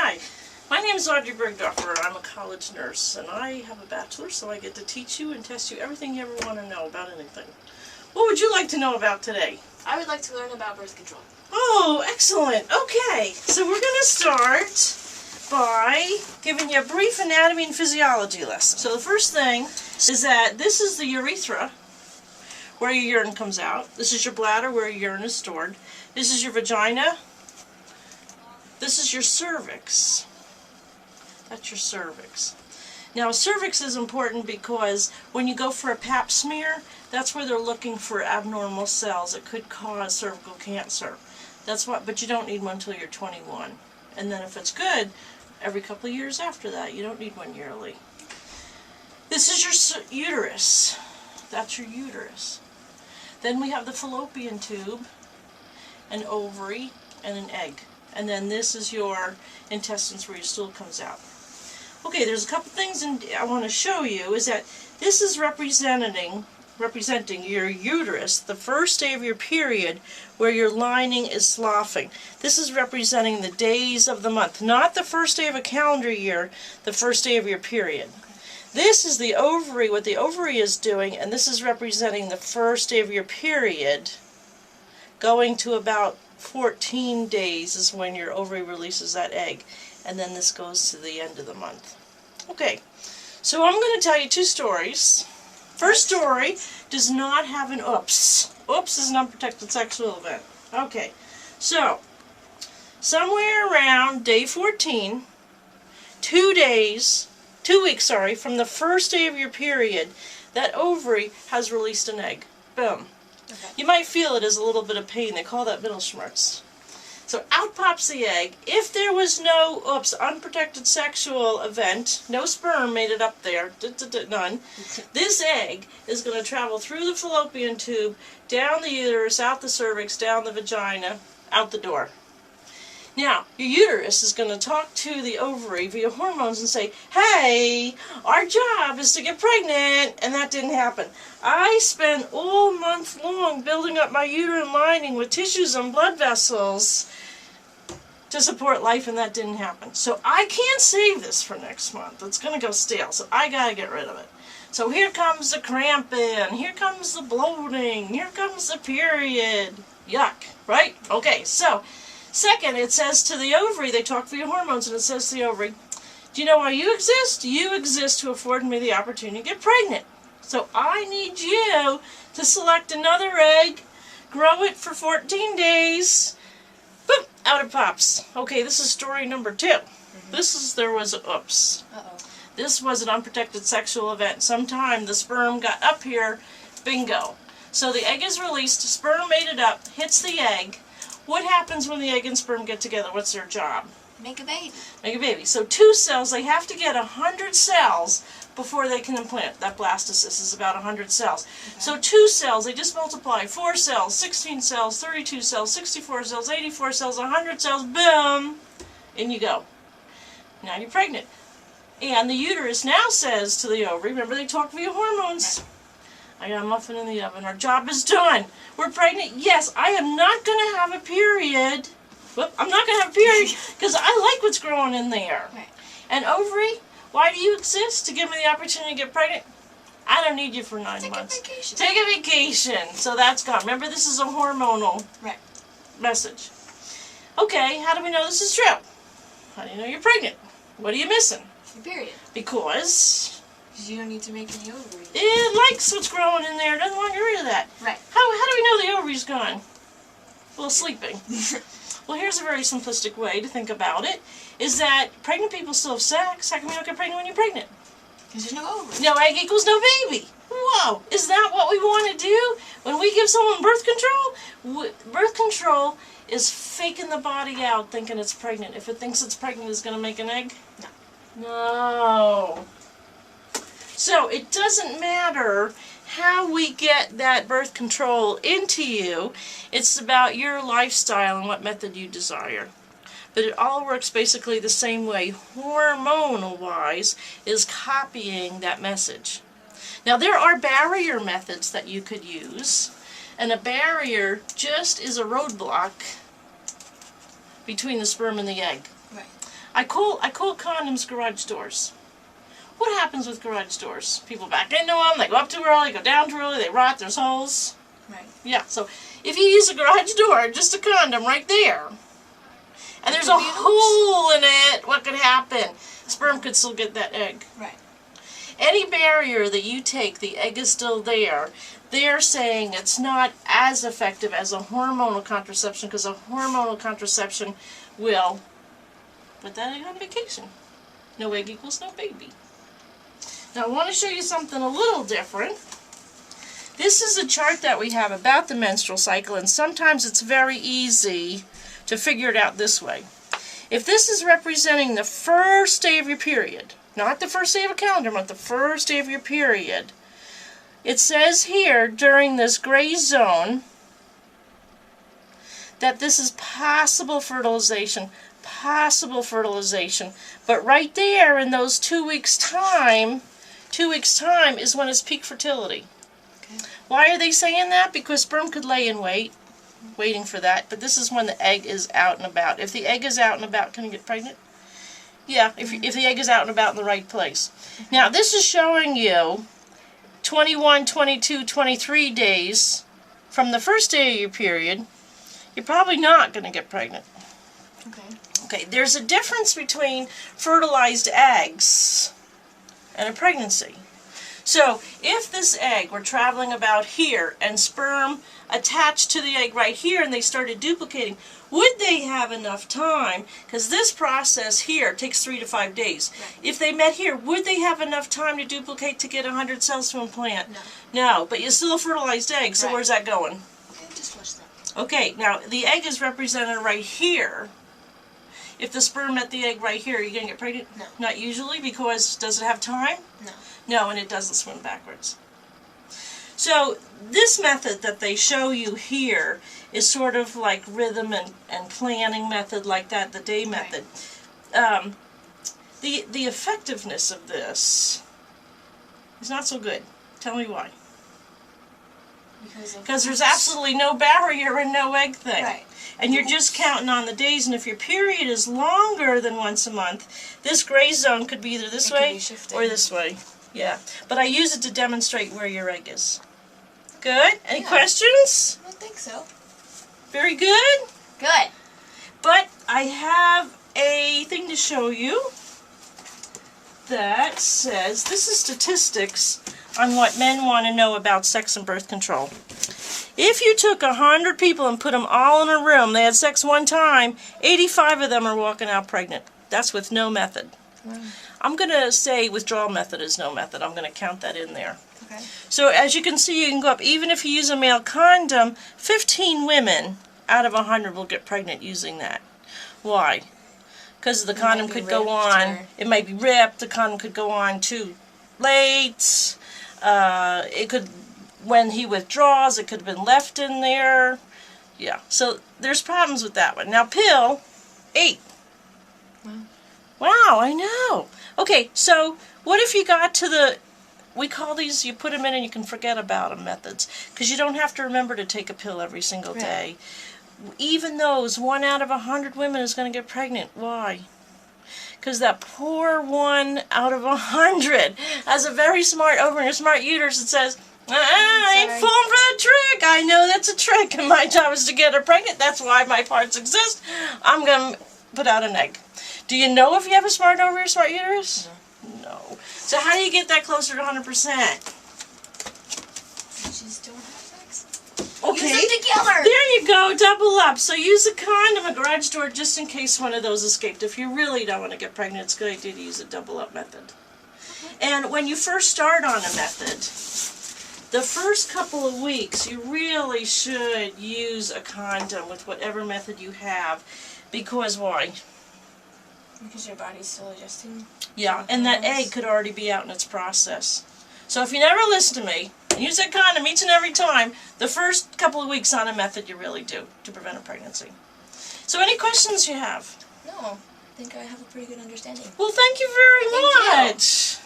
Hi, my name is Audrey Bergdorfer. I'm a college nurse, and I have a bachelor, so I get to teach you and test you everything you ever want to know about anything. What would you like to know about today? I would like to learn about birth control. Oh, excellent. Okay, so we're going to start by giving you a brief anatomy and physiology lesson. So the first thing is that this is the urethra, where your urine comes out. This is your bladder, where your urine is stored. This is your vagina. This is your cervix. That's your cervix. Now, cervix is important because when you go for a pap smear, that's where they're looking for abnormal cells that could cause cervical cancer. That's what, but you don't need one until you're 21. And then if it's good, every couple of years after that. You don't need one yearly. This is your uterus. That's your uterus. Then we have the fallopian tube, an ovary, and an egg. And then this is your intestines where your stool comes out. Okay, there's a couple things I want to show you. Is that this is representing your uterus, the first day of your period, where your lining is sloughing. This is representing the days of the month, not the first day of a calendar year, the first day of your period. This is the ovary, what the ovary is doing, and this is representing the first day of your period, going to about 14 days is when your ovary releases that egg, and then this goes to the end of the month. Okay, so I'm going to tell you two stories. First story does not have an oops. Oops is an unprotected sexual event. Okay, so somewhere around day 14, 2 weeks from the first day of your period, that ovary has released an egg. Boom. Okay. You might feel it as a little bit of pain. They call that Mittelschmerz. So out pops the egg. If there was no, unprotected sexual event, no sperm made it up there, none, this egg is going to travel through the fallopian tube, down the uterus, out the cervix, down the vagina, out the door. Now, your uterus is going to talk to the ovary via hormones and say, hey, our job is to get pregnant, and that didn't happen. I spent all month long building up my uterine lining with tissues and blood vessels to support life, and that didn't happen. So I can't save this for next month. It's going to go stale, so I got to get rid of it. So here comes the cramping, here comes the bloating, here comes the period. Yuck, right? Okay, so second, it says to the ovary, they talk via hormones, and it says to the ovary, do you know why you exist? You exist to afford me the opportunity to get pregnant. So I need you to select another egg, grow it for 14 days, boom, out it pops. Okay, this is story number 2. There was an oops. This was an unprotected sexual event. Sometime the sperm got up here, bingo. So the egg is released, sperm made it up, hits the egg. What happens when the egg and sperm get together? What's their job? Make a baby. Make a baby. So 2 cells, they have to get 100 cells before they can implant. That blastocyst is about 100 cells. Okay. So 2 cells, they just multiply. 4 cells, 16 cells, 32 cells, 64 cells, 84 cells, 100 cells, boom, in you go. Now you're pregnant. And the uterus now says to the ovary, remember they talk via hormones, I got a muffin in the oven. Our job is done. We're pregnant. Yes, I am not going to have a period. Whoop, I'm not going to have a period because I like what's growing in there. Right. And ovary, why do you exist? To give me the opportunity to get pregnant? I don't need you for 9 months. Take a vacation. Take a vacation. So that's gone. Remember, this is a hormonal message. Okay, how do we know this is true? How do you know you're pregnant? What are you missing? Your period. Because you don't need to make any ovaries. it likes what's growing in there. It doesn't want to get rid of that. Right. How do we know the ovary's gone? Well, sleeping. Well, here's a very simplistic way to think about it, is that pregnant people still have sex. How come you don't get pregnant when you're pregnant? Because there's no ovaries. No egg equals no baby. Whoa, is that what we want to do when we give someone birth control? Birth control is faking the body out thinking it's pregnant. If it thinks it's pregnant, it's going to make an egg? No. No. So it doesn't matter how we get that birth control into you. It's about your lifestyle and what method you desire. But it all works basically the same way, hormonal-wise, is copying that message. Now there are barrier methods that you could use, and a barrier just is a roadblock between the sperm and the egg. Right. I call condoms garage doors. What happens with garage doors? People back into them, they go up too early, go down too early, they rot, there's holes. Right. Yeah, so if you use a garage door, just a condom right there, and there's a hole in it, what could happen? Sperm could still get that egg. Right. Any barrier that you take, the egg is still there. They're saying it's not as effective as a hormonal contraception because a hormonal contraception will put that egg on vacation. No egg equals no baby. Now I want to show you something a little different. This is a chart that we have about the menstrual cycle, and sometimes it's very easy to figure it out this way. If this is representing the first day of your period, not the first day of a calendar month, the first day of your period, it says here during this gray zone that this is possible fertilization, but right there in those 2 weeks' time is when it's peak fertility. Okay. Why are they saying that? Because sperm could lay in wait, waiting for that, but this is when the egg is out and about. If the egg is out and about, can you get pregnant? Yeah, if the egg is out and about in the right place. Now, this is showing you 21, 22, 23 days from the first day of your period. You're probably not going to get pregnant. Okay. Okay, there's a difference between fertilized eggs and a pregnancy. So, if this egg were traveling about here and sperm attached to the egg right here and they started duplicating, would they have enough time? Because this process here takes 3 to 5 days. Right. If they met here, would they have enough time to duplicate to get 100 cells to implant? No. No, but you still a fertilized egg, so Right. where's that going? Okay, just watch that. Okay, now the egg is represented right here. If the sperm met the egg right here, are you going to get pregnant? No. Not usually, because does it have time? No. No, and it doesn't swim backwards. So this method that they show you here is sort of like rhythm and planning method like that, the day method. The effectiveness of this is not so good. Tell me why. Because there's absolutely no barrier and no egg thing. Right. And you're just counting on the days, and if your period is longer than once a month, this gray zone could be either this way or this way. Yeah. But I use it to demonstrate where your egg is. Good? Any questions? I don't think so. Very good? Good. But I have a thing to show you that says, this is statistics on what men want to know about sex and birth control. If you took 100 people and put them all in a room, they had sex one time, 85 of them are walking out pregnant. That's with no method. Wow. I'm going to say withdrawal method is no method. I'm going to count that in there. Okay. So as you can see, you can go up. Even if you use a male condom, 15 women out of 100 will get pregnant using that. Why? Because the condom could go on. It might be ripped. The condom could go on too late. It could, when he withdraws, it could have been left in there. Yeah. So there's problems with that one. Now pill, 8. Wow. Wow, I know. Okay, so what if you got to the, we call these, you put them in and you can forget about them methods, because you don't have to remember to take a pill every single day. Even those, 1 out of 100 women is going to get pregnant. Why? Because that poor 1 out of 100 has a very smart ovary and a smart uterus that says, I ain't falling for that trick. I know that's a trick, and my job is to get her pregnant. That's why my parts exist. I'm going to put out an egg. Do you know if you have a smart ovary or smart uterus? No. So how do you get that closer to 100%? Just don't have sex. Okay. Use them together. There you go. Double up. So use a condom, a garage door, just in case one of those escaped. If you really don't want to get pregnant, it's a good idea to use a double up method. And when you first start on a method, the first couple of weeks, you really should use a condom with whatever method you have. Because why? Because your body's still adjusting. Yeah, and that egg could already be out in its process. So if you never listen to me, use that condom each and every time, the first couple of weeks on a method you really do to prevent a pregnancy. So any questions you have? No, I think I have a pretty good understanding. Well, thank you very much.